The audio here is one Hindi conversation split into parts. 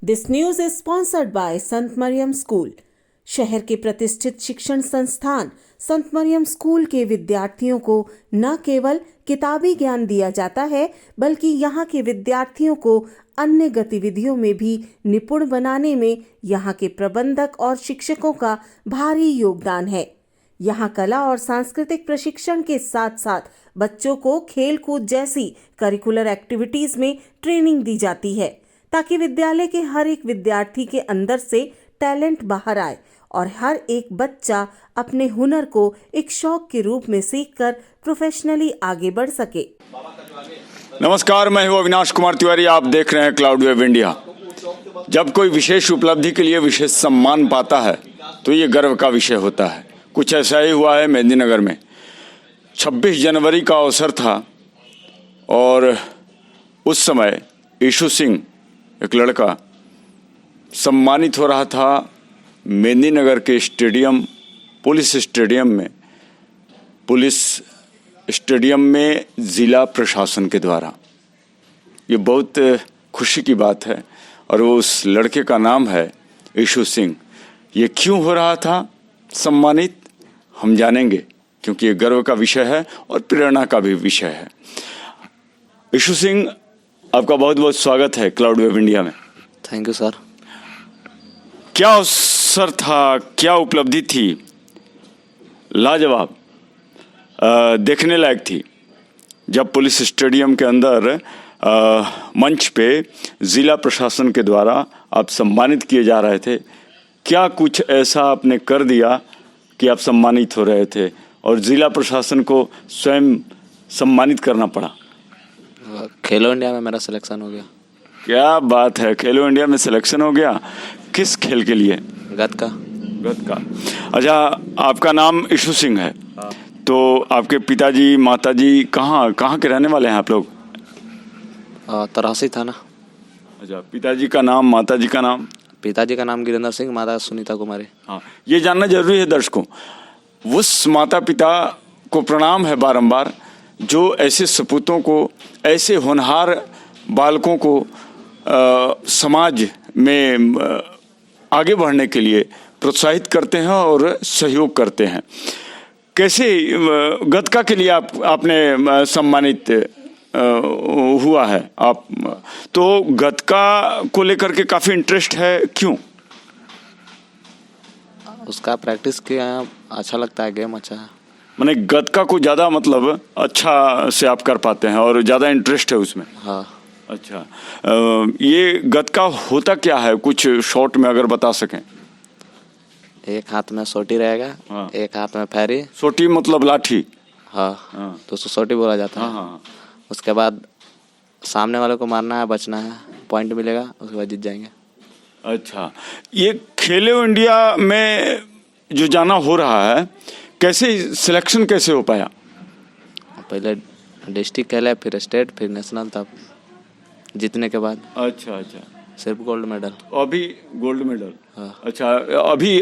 This news is sponsored by Sant Maryam school. शहर के प्रतिष्ठित शिक्षण संस्थान संत मरियम स्कूल के विद्यार्थियों को न केवल किताबी ज्ञान दिया जाता है, बल्कि यहाँ के विद्यार्थियों को अन्य गतिविधियों में भी निपुण बनाने में यहाँ के प्रबंधक और शिक्षकों का भारी योगदान है। यहाँ कला और सांस्कृतिक प्रशिक्षण के साथ साथ बच्चों को खेल कूद जैसी करिकुलर एक्टिविटीज में ट्रेनिंग दी जाती है, ताकि विद्यालय के हर एक विद्यार्थी के अंदर से टैलेंट बाहर आए और हर एक बच्चा अपने हुनर को एक शौक के रूप में सीखकर प्रोफेशनली आगे बढ़ सके। नमस्कार, मैं हूं अविनाश कुमार तिवारी। आप देख रहे हैं क्लाउड वेव इंडिया। जब कोई विशेष उपलब्धि के लिए विशेष सम्मान पाता है तो ये गर्व का विषय होता है। कुछ ऐसा ही हुआ है मेदिनीनगर में। 26 जनवरी का अवसर था और उस समय ईशु सिंह, एक लड़का, सम्मानित हो रहा था मेदिनीनगर के स्टेडियम, पुलिस स्टेडियम में जिला प्रशासन के द्वारा। ये बहुत खुशी की बात है और वो उस लड़के का नाम है ईशु सिंह। ये क्यों हो रहा था सम्मानित, हम जानेंगे, क्योंकि ये गर्व का विषय है और प्रेरणा का भी विषय है। ईशु सिंह, आपका बहुत बहुत स्वागत है क्लाउड वेव इंडिया में। Thank you sir. क्या अवसर था, क्या उपलब्धि थी, लाजवाब, देखने लायक थी। जब पुलिस स्टेडियम के अंदर मंच पे जिला प्रशासन के द्वारा आप सम्मानित किए जा रहे थे, क्या कुछ ऐसा आपने कर दिया कि आप सम्मानित हो रहे थे और जिला प्रशासन को स्वयं सम्मानित करना पड़ा? खेलो इंडिया में मेरा सिलेक्शन हो गया। क्या बात है, खेलो इंडिया में सिलेक्शन हो गया। किस खेल के लिए? गत का। अच्छा, आपका नाम ईशु सिंह है। तो आपके पिताजी माताजी कहाँ के रहने वाले हैं आप लोग? तरासी थाना। अच्छा, पिताजी का नाम, माताजी का नाम? पिताजी का नाम गिरिंदर सिंह, माता सुनीता कुमारी। हाँ, ये जानना जरूरी है दर्शकों। उस माता पिता को प्रणाम है बारंबार, जो ऐसे सपूतों को, ऐसे होनहार बालकों को समाज में आगे बढ़ने के लिए प्रोत्साहित करते हैं और सहयोग करते हैं। कैसे गतका के लिए आपने सम्मानित हुआ है आप? तो गतका को लेकर के काफी इंटरेस्ट है, क्यों? उसका प्रैक्टिस किया, अच्छा लगता है, गेम अच्छा है। माने गतका को ज्यादा मतलब अच्छा से आप कर पाते हैं और ज्यादा इंटरेस्ट है उसमें? हाँ। अच्छा, ये गतका होता क्या है, कुछ शॉर्ट में अगर बता सकें? एक हाथ में सोटी रहेगा। हाँ। एक हाथ में फैरी। सोटी मतलब लाठी? हाँ। तो उसको सोटी बोला जाता है। हाँ। उसके बाद सामने वाले को मारना है, बचना है, पॉइंट मिलेगा, उसके बाद जीत जाएंगे। अच्छा, ये खेलो इंडिया में जो जाना हो रहा है, कैसे सिलेक्शन कैसे हो पाया? पहले डिस्ट्रिक्ट खेले, फिर स्टेट, फिर नेशनल, तब जीतने के बाद। अच्छा, सिर्फ गोल्ड मेडल। अभी गोल्ड मेडल? हाँ। अच्छा,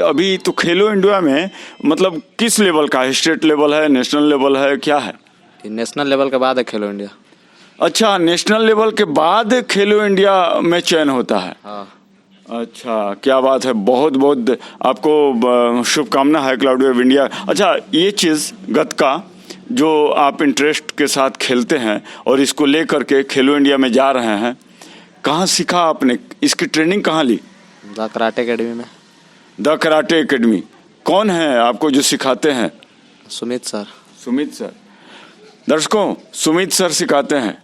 अभी तो खेलो इंडिया में मतलब किस लेवल का है? स्टेट लेवल है, नेशनल लेवल है, क्या है? नेशनल लेवल के बाद है खेलो इंडिया। अच्छा, नेशनल लेवल के बाद खेलो इंडिया में चयन होता है? हाँ। अच्छा, क्या बात है। बहुत बहुत आपको शुभकामना है क्लाउड वेव इंडिया। अच्छा, ये चीज़ गतका जो आप इंटरेस्ट के साथ खेलते हैं और इसको लेकर के खेलो इंडिया में जा रहे हैं, कहाँ सीखा आपने? इसकी ट्रेनिंग कहाँ ली? द कराटे एकेडमी में। The karate academy. कौन है आपको जो सिखाते हैं? सुमित सर। सुमित सर। दर्शकों, सुमित सर सिखाते हैं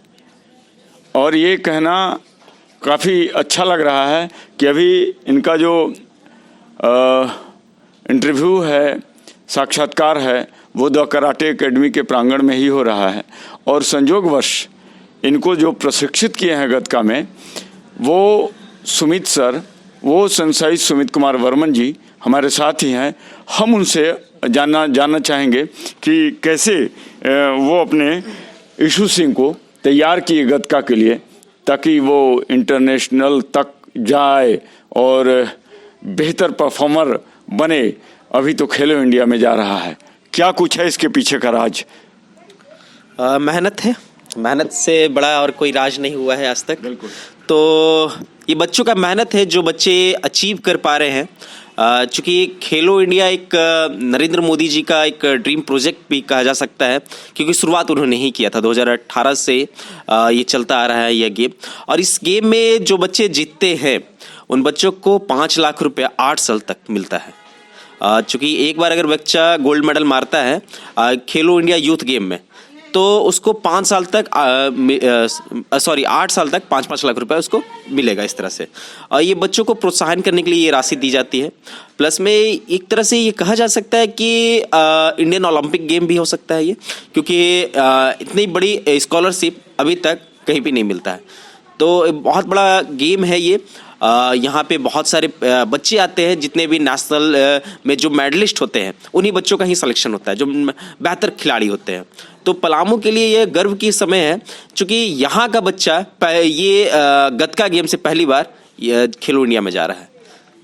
और ये कहना काफ़ी अच्छा लग रहा है कि अभी इनका जो इंटरव्यू है, साक्षात्कार है, वो द कराटे एकेडमी के प्रांगण में ही हो रहा है। और संयोगवश इनको जो प्रशिक्षित किए हैं गतका में, वो सुमित सर, वो संसाई सुमित कुमार वर्मन जी हमारे साथ ही हैं। हम उनसे जानना चाहेंगे कि कैसे वो अपने ईशु सिंह को तैयार किए गतका के लिए, ताकि वो इंटरनेशनल तक जाए और बेहतर परफॉर्मर बने। अभी तो खेलो इंडिया में जा रहा है, क्या कुछ है इसके पीछे का राज? मेहनत है। मेहनत से बड़ा और कोई राज नहीं हुआ है आज तक। बिल्कुल। तो ये बच्चों का मेहनत है जो बच्चे अचीव कर पा रहे हैं। चूँकि खेलो इंडिया एक नरेंद्र मोदी जी का एक ड्रीम प्रोजेक्ट भी कहा जा सकता है, क्योंकि शुरुआत उन्होंने ही किया था। 2018 से ये चलता आ रहा है यह गेम, और इस गेम में जो बच्चे जीतते हैं उन बच्चों को 5 लाख रुपया 8 साल तक मिलता है। चूँकि एक बार अगर बच्चा गोल्ड मेडल मारता है खेलो इंडिया यूथ गेम में, तो उसको 5 साल तक 8 साल तक 5-5 लाख रुपए उसको मिलेगा इस तरह से। और ये बच्चों को प्रोत्साहन करने के लिए ये राशि दी जाती है। प्लस में एक तरह से ये कहा जा सकता है कि इंडियन ओलंपिक गेम भी हो सकता है ये, क्योंकि इतनी बड़ी स्कॉलरशिप अभी तक कहीं भी नहीं मिलता है। तो बहुत बड़ा गेम है ये। यहाँ पे बहुत सारे बच्चे आते हैं, जितने भी नेशनल में जो मेडलिस्ट होते हैं उन्हीं बच्चों का ही सिलेक्शन होता है, जो बेहतर खिलाड़ी होते हैं। तो पलामू के लिए ये गर्व की समय है, क्योंकि यहाँ का बच्चा ये गतका गेम से पहली बार खेलो इंडिया में जा रहा है।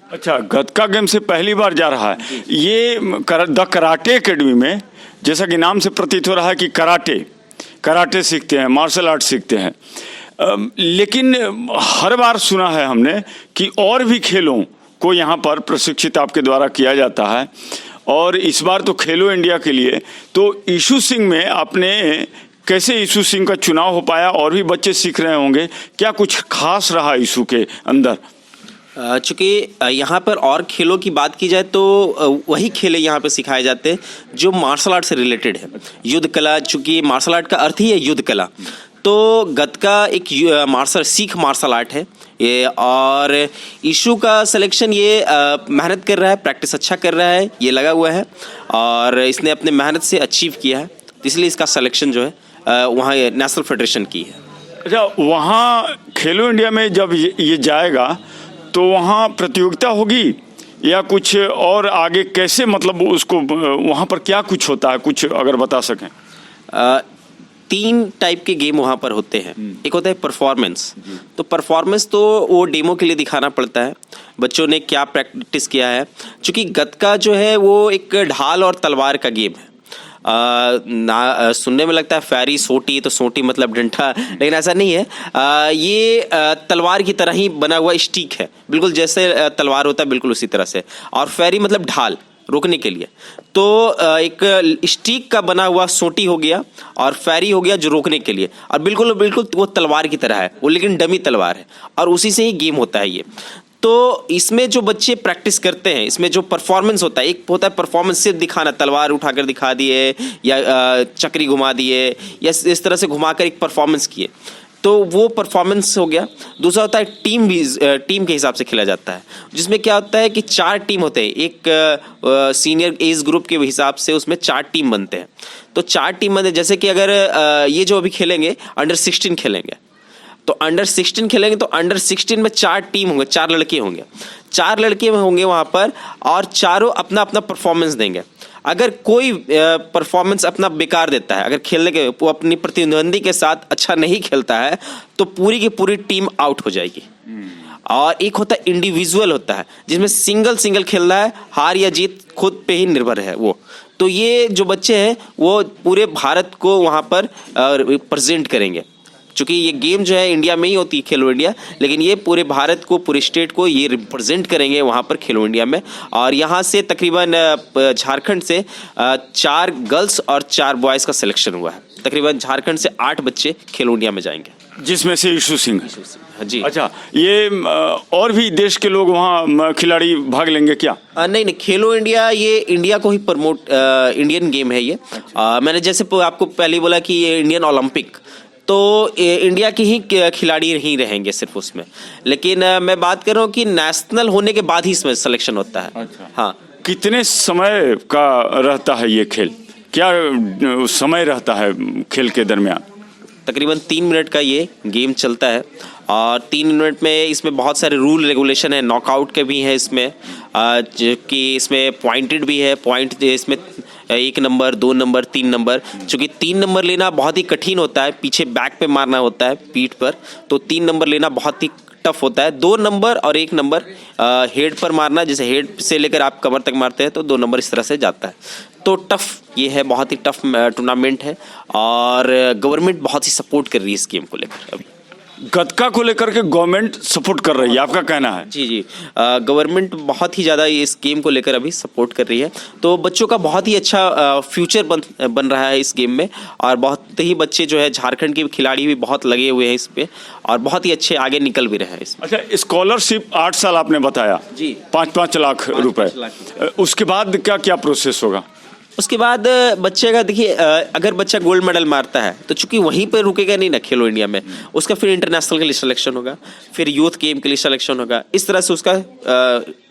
अच्छा, गतका गेम से पहली बार जा रहा है ये द कराटे एकेडमी में। जैसा कि नाम से प्रतीत हो रहा है कि कराटे सीखते हैं, मार्शल आर्ट सीखते हैं, लेकिन हर बार सुना है हमने कि और भी खेलों को यहाँ पर प्रशिक्षित आपके द्वारा किया जाता है। और इस बार तो खेलो इंडिया के लिए तो ईशू सिंह में आपने कैसे ईशू सिंह का चुनाव हो पाया? और भी बच्चे सीख रहे होंगे, क्या कुछ खास रहा ईशू के अंदर? चूँकि यहाँ पर और खेलों की बात की जाए तो वही खेल यहाँ पे सिखाए जाते हैं जो मार्शल आर्ट से रिलेटेड है। युद्ध कला, चूँकि मार्शल आर्ट का अर्थ ही है युद्ध कला, तो गतका एक सीख मार्शल आर्ट है ये। और ईशू का सिलेक्शन ये मेहनत कर रहा है, प्रैक्टिस अच्छा कर रहा है, ये लगा हुआ है और इसने अपने मेहनत से अचीव किया है, इसलिए इसका सिलेक्शन जो है वहाँ नेशनल फेडरेशन की है। अच्छा, वहाँ खेलो इंडिया में जब ये जाएगा तो वहाँ प्रतियोगिता होगी या कुछ और आगे कैसे, मतलब उसको वहाँ पर क्या कुछ होता है, कुछ अगर बता सकें? 3 टाइप के गेम वहाँ पर होते हैं। एक होता है परफॉर्मेंस। तो परफॉर्मेंस तो वो डेमो के लिए दिखाना पड़ता है बच्चों ने क्या प्रैक्टिस किया है। चूँकि गतका जो है वो एक ढाल और तलवार का गेम है। सुनने में लगता है फैरी सोटी, तो सोटी मतलब डंडा, लेकिन ऐसा नहीं है। ये तलवार की तरह ही बना हुआ स्टिक है, बिल्कुल जैसे तलवार होता है बिल्कुल उसी तरह से। और फैरी मतलब ढाल, रोकने के लिए। तो एक स्टिक का बना हुआ सोटी हो गया और फैरी हो गया जो रोकने के लिए, और बिल्कुल वो तलवार की तरह है वो, लेकिन डमी तलवार है और उसी से ही गेम होता है ये। तो इसमें जो बच्चे प्रैक्टिस करते हैं, इसमें जो परफॉर्मेंस होता है, एक होता है परफॉर्मेंस सिर्फ दिखाना, तलवार उठाकर दिखा दिए या चक्री घुमा दिए या इस तरह से घुमाकर एक परफॉर्मेंस किए, तो वो परफॉर्मेंस हो गया। दूसरा होता है टीम के हिसाब से खेला जाता है, जिसमें क्या होता है कि 4 टीम होते हैं। एक सीनियर एज ग्रुप के हिसाब से उसमें 4 टीम बनते हैं। तो 4 टीम बनते, जैसे कि अगर ये जो अभी खेलेंगे अंडर 16 खेलेंगे, तो अंडर 16 खेलेंगे तो अंडर 16 में 4 टीम होंगे, 4 लड़के होंगे, 4 लड़के होंगे वहाँ पर, और चारों अपना अपना परफॉर्मेंस देंगे। अगर कोई परफॉर्मेंस अपना बेकार देता है, अगर खेलने के वो अपनी प्रतिद्वंदी के साथ अच्छा नहीं खेलता है, तो पूरी की पूरी टीम आउट हो जाएगी। और एक होता है इंडिविजुअल होता है, जिसमें सिंगल खेल रहा है, हार या जीत खुद पे ही निर्भर है वो। तो ये जो बच्चे हैं वो पूरे भारत को वहाँ पर प्रेजेंट करेंगे। चूँकि ये गेम जो है इंडिया में ही होती है, खेलो इंडिया, लेकिन ये पूरे भारत को, पूरे स्टेट को ये रिप्रेजेंट करेंगे वहाँ पर खेलो इंडिया में। और यहाँ से तकरीबन झारखंड से 4 गर्ल्स और 4 बॉयज़ का सिलेक्शन हुआ है। तकरीबन झारखंड से 8 बच्चे खेलो इंडिया में जाएंगे, जिसमें से ईशू सिंह जी। अच्छा, ये और भी देश के लोग वहाँ खिलाड़ी भाग लेंगे क्या? नहीं, खेलो इंडिया ये इंडिया को ही प्रमोट, इंडियन गेम है ये। मैंने जैसे आपको पहले बोला कि ये इंडियन ओलंपिक, तो इंडिया के ही खिलाड़ी ही रहेंगे सिर्फ उसमें। लेकिन मैं बात कर रहा हूँ कि नेशनल होने के बाद ही इसमें सिलेक्शन होता है। अच्छा। हाँ। कितने समय का रहता है ये खेल? क्या समय रहता है खेल के दरमियान? तकरीबन 3 मिनट का ये गेम चलता है, और 3 मिनट में इसमें बहुत सारे रूल रेगुलेशन है, नॉकआउट के भी है इसमें, जो कि इसमें पॉइंटेड भी है। पॉइंट इसमें 1 नंबर, 2 नंबर, 3 नंबर। चूँकि 3 नंबर लेना बहुत ही कठिन होता है, पीछे बैक पे मारना होता है, पीठ पर, तो 3 नंबर लेना बहुत ही टफ होता है। 2 नंबर और 1 नंबर हेड पर मारना, जैसे हेड से लेकर आप कमर तक मारते हैं तो 2 नंबर इस तरह से जाता है। तो टफ ये है, बहुत ही टफ टूर्नामेंट है, और गवर्नमेंट बहुत ही सपोर्ट कर रही है इस गेम को लेकर अभी। गतका को लेकर के गवर्नमेंट सपोर्ट कर रही है, आपका कहना है? जी जी, गवर्नमेंट बहुत ही ज़्यादा इस गेम को लेकर अभी सपोर्ट कर रही है, तो बच्चों का बहुत ही अच्छा फ्यूचर बन रहा है इस गेम में, और बहुत ही बच्चे जो है झारखंड के खिलाड़ी भी बहुत लगे हुए हैं इस पे, और बहुत ही अच्छे आगे निकल भी रहे हैं इसमें। अच्छा, स्कॉलरशिप 8 साल आपने बताया जी, 5-5 लाख रुपए, उसके बाद क्या क्या प्रोसेस होगा? उसके बाद बच्चे का देखिए, अगर बच्चा गोल्ड मेडल मारता है तो चूंकि वहीं पर रुकेगा नहीं ना खेलो इंडिया में, उसका फिर इंटरनेशनल के लिए सिलेक्शन होगा, फिर यूथ गेम के लिए सिलेक्शन होगा, इस तरह से उसका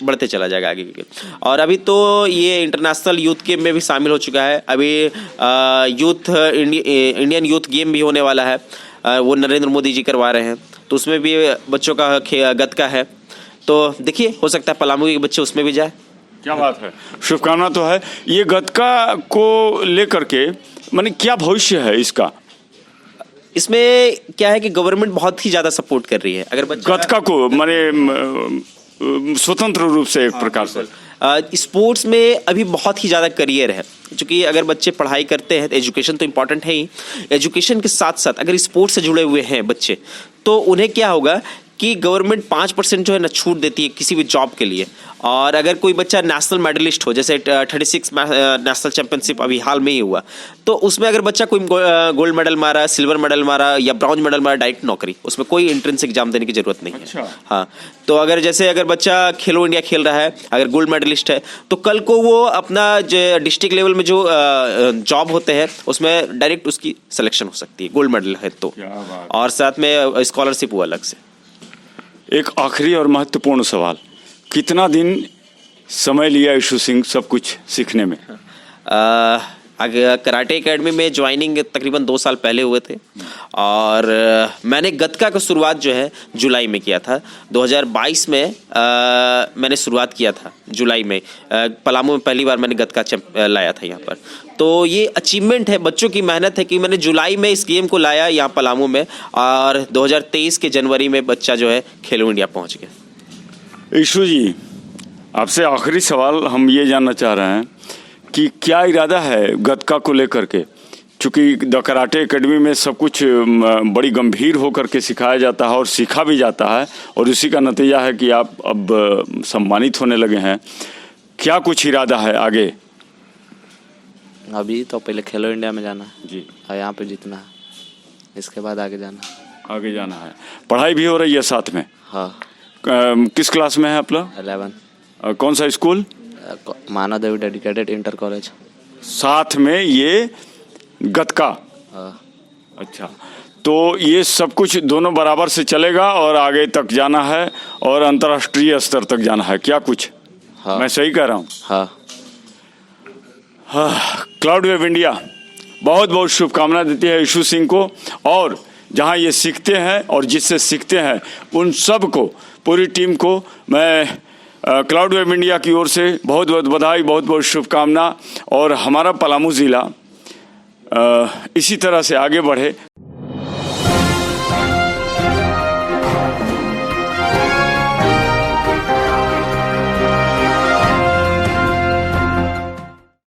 बढ़ते चला जाएगा आगे के। और अभी तो ये इंटरनेशनल यूथ गेम में भी शामिल हो चुका है, अभी इंडियन यूथ गेम भी होने वाला है, वो नरेंद्र मोदी जी करवा रहे हैं, तो उसमें भी बच्चों का गतका है, तो देखिए हो सकता है पलामू के बच्चे उसमें भी जाए। क्या बात है, शुभकामना तो है। ये गतका को लेकर के माने क्या भविष्य है इसका? इसमें क्या है कि गवर्नमेंट बहुत ही ज्यादा सपोर्ट कर रही है। अगर बच्चा गतका को माने स्वतंत्र रूप से एक प्रकार से स्पोर्ट्स में अभी बहुत ही ज़्यादा करियर है, क्योंकि अगर बच्चे पढ़ाई करते हैं तो एजुकेशन तो इम्पॉर्टेंट है ही, एजुकेशन के साथ साथ अगर स्पोर्ट्स से जुड़े हुए हैं बच्चे, तो उन्हें क्या होगा कि गवर्नमेंट 5% जो है ना छूट देती है किसी भी जॉब के लिए। और अगर कोई बच्चा नेशनल मेडलिस्ट हो, जैसे 36 नेशनल चैंपियनशिप अभी हाल में ही हुआ, तो उसमें अगर बच्चा कोई गोल्ड मेडल मारा, सिल्वर मेडल मारा या ब्रॉन्ज मेडल मारा, डायरेक्ट नौकरी, उसमें कोई एंट्रेंस एग्जाम देने की जरूरत नहीं है। अच्छा। हाँ, तो अगर बच्चा खेलो इंडिया खेल रहा है, अगर गोल्ड मेडलिस्ट है, तो कल को वो अपना डिस्ट्रिक्ट लेवल में जो जॉब होते हैं उसमें डायरेक्ट उसकी सिलेक्शन हो सकती है, गोल्ड मेडल है तो, और साथ में स्कॉलरशिप वो अलग से। एक आखिरी और महत्वपूर्ण सवाल, कितना दिन समय लिया ईशू सिंह सब कुछ सीखने में? कराटे एकेडमी में ज्वाइनिंग तकरीबन 2 साल पहले हुए थे, और मैंने गतका का शुरुआत जो है जुलाई में किया था। 2022 में मैंने शुरुआत किया था जुलाई में, पलामू में पहली बार मैंने गतका लाया था यहाँ पर। तो ये अचीवमेंट है, बच्चों की मेहनत है कि मैंने जुलाई में इस गेम को लाया यहाँ पलामू में, और 2023 के जनवरी में बच्चा जो है खेलो इंडिया पहुँच गया। ईशू जी, आपसे आखिरी सवाल हम ये जानना चाह रहे हैं कि क्या इरादा है गतका को लेकर के? चूँकि द कराटे एकेडमी में सब कुछ बड़ी गंभीर होकर के सिखाया जाता है और सीखा भी जाता है, और इसी का नतीजा है कि आप अब सम्मानित होने लगे हैं। क्या कुछ इरादा है आगे? अभी तो पहले खेलो इंडिया में जाना है जी, और यहाँ पे जीतना है, इसके बाद आगे जाना है। आगे जाना है। पढ़ाई भी हो रही है साथ में? हाँ। किस क्लास में है आप लोग? 11। कौन सा स्कूल? मानव देवी डेडिकेटेड इंटर कॉलेज। साथ में ये गतका? हाँ। अच्छा, तो ये सब कुछ दोनों बराबर से चलेगा और आगे तक जाना है और अंतर्राष्ट्रीय स्तर तक जाना है, क्या कुछ? हाँ। मैं सही कह रहा हूँ? हाँ। हाँ, क्लाउड वेव इंडिया बहुत बहुत शुभकामना देती है ईशू सिंह को, और जहाँ ये सीखते हैं और जिससे सीखते हैं उन सब को, पूरी टीम को मैं क्लाउड वेव इंडिया की ओर से बहुत बहुत बधाई, बहुत बहुत शुभकामना, और हमारा पलामू ज़िला इसी तरह से आगे बढ़े।